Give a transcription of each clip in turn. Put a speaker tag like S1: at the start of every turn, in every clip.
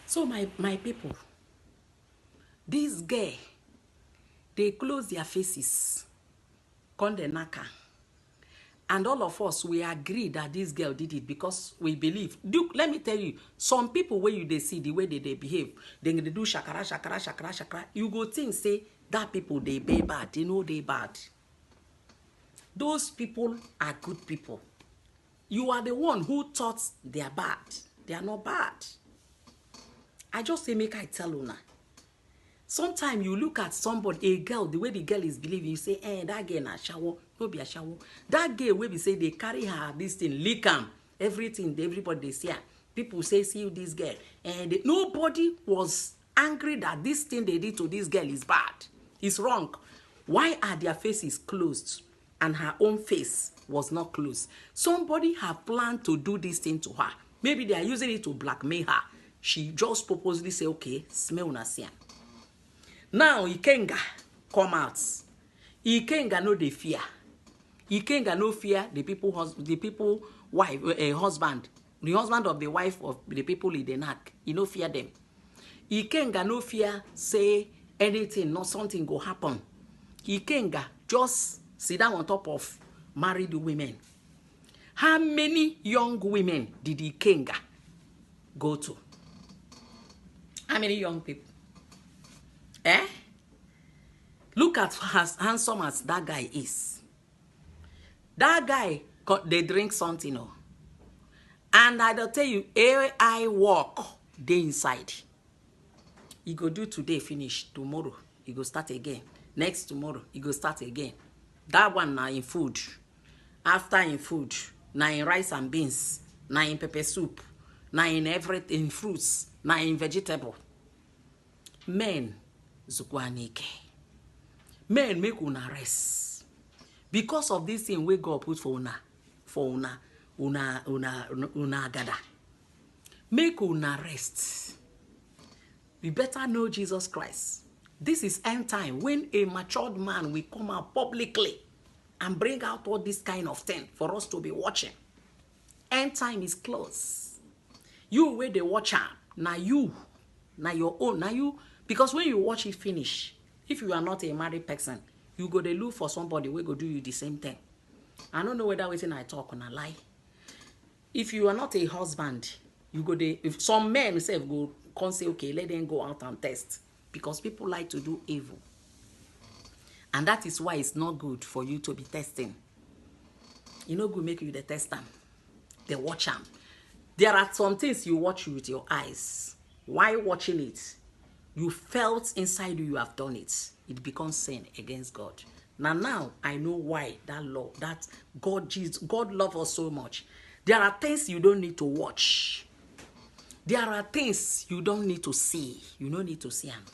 S1: So my people, this girl, they close their faces, con the naka. And all of us, we agree that this girl did it because we believe. Let me tell you, some people where they see the way they behave, they do shakara, shakara, shakara, shakara. You go think, say, that people, they be bad. They know they bad. Those people are good people. You are the one who thought they are bad. They are not bad. I just say, make I tell you now. Sometimes you look at somebody, a girl, the way the girl is believing, you say, that girl na shower, no be a shower. That girl wey be say they carry her this thing, lick am, everything, everybody they see her. People say, see you this girl. And nobody was angry that this thing they did to this girl is bad. It's wrong. Why are their faces closed and her own face was not closed? Somebody have planned to do this thing to her. Maybe they are using it to blackmail her. She just purposely say, okay, smell na see am. Now Ikenga come out. Ikenga no dey fear. Ikenga no fear the people wife husband. The husband of the wife of the people in the knack. He no fear them. Ikenga no fear say anything, not something go happen. Ikenga just sit down on top of married women. How many young women did Ikenga go to? How many young people? Look at as handsome as that guy is. That guy, they drink something. Oh. And I'll tell you, AI walk, they inside. He go do today, finish. Tomorrow, he go start again. Next tomorrow, he go start again. That one now in food. After in food, now in rice and beans, now in pepper soup, now in everything, in fruits, now in vegetable. Men, Zukwanike. Men make una rest. Because of this thing we God put for una gada. Make una rest. We better know Jesus Christ. This is end time when a matured man will come out publicly and bring out all this kind of thing for us to be watching. End time is close. You where they watch her, now you, now your own, now you. Because when you watch it finish, if you are not a married person, you go to look for somebody who go do you the same thing. I don't know whether waiting I talk on a lie. If you are not a husband, you go there. If some men say go come say, okay, let them go out and test. Because people like to do evil. And that is why it's not good for you to be testing. You know, good make you the test them. They watch them. There are some things you watch with your eyes. While watching it, you felt inside you have done it. It becomes sin against God. Now I know why that law, that God, Jesus, God loves us so much. There are things you don't need to watch. There are things you don't need to see. You don't need to see them.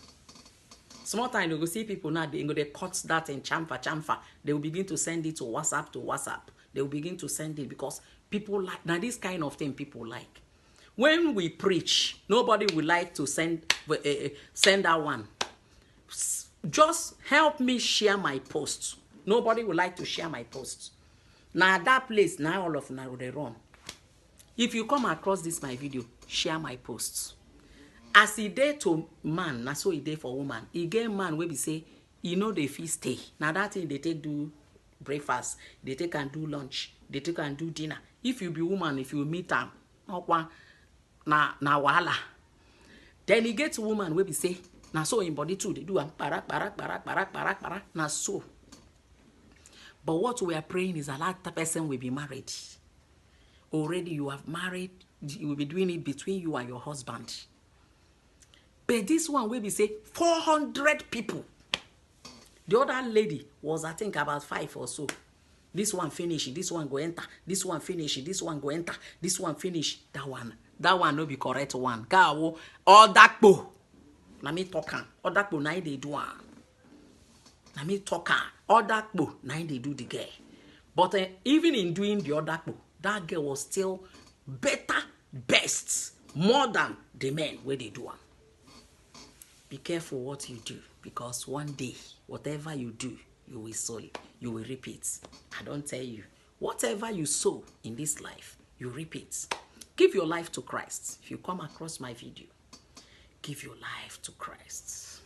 S1: Small time you go see people now, they cut that and chamfer. They will begin to send it to WhatsApp. They will begin to send it because people like, now this kind of thing people like. When we preach, nobody would like to send that one. Just help me share my post. Nobody would like to share my post. Now that place, now all of now they run. If you come across this my video, share my posts. As he did to man, that's so he did for woman. He get man where we say, you know they feel stay. Now that thing they take do breakfast, they take and do lunch, they take and do dinner. If you be woman, if you meet them, na wala. Then he gets woman where we say, na so in body too, they do parak, na so. But what we are praying is that person will be married. Already you have married, you will be doing it between you and your husband. But this one will be say 400 people. The other lady was, I think, about 5 or so. This one finish, this one go enter, this one finish, this one go enter, this one finish, that one no be correct one. Gawo, all that po. Na me talk all that po na they do one. Na me talk all that po na they do the girl. But even in doing the other po, that girl was still better, best, more than the men where they do one. Be careful what you do, because one day, whatever you do, you will sow it. You will reap it. I don't tell you. Whatever you sow in this life, you reap it. Give your life to Christ. If you come across my video, give your life to Christ.